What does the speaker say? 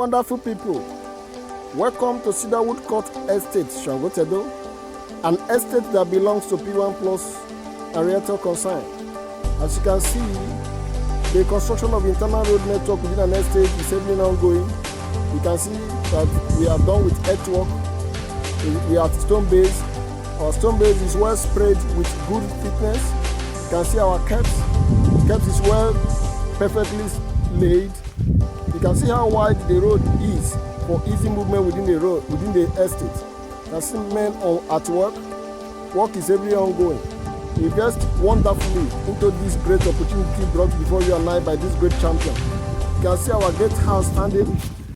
wonderful people. Welcome to Cedarwood Court Estate, Shangotedo, an estate that belongs to P1 Plus and Realtor Consign. As you can see, the construction of internal road network within an estate is heavily ongoing. You can see that we are done with earthwork. We are at stone base. Our stone base is well spread with good thickness. You can see our caps. Caps is well, perfectly laid. You can see how wide the road is for easy movement within the road, within the estate. You can see men at work. Work is heavily ongoing. We invest wonderfully into this great opportunity brought before you and I by this great champion. You can see our gatehouse standing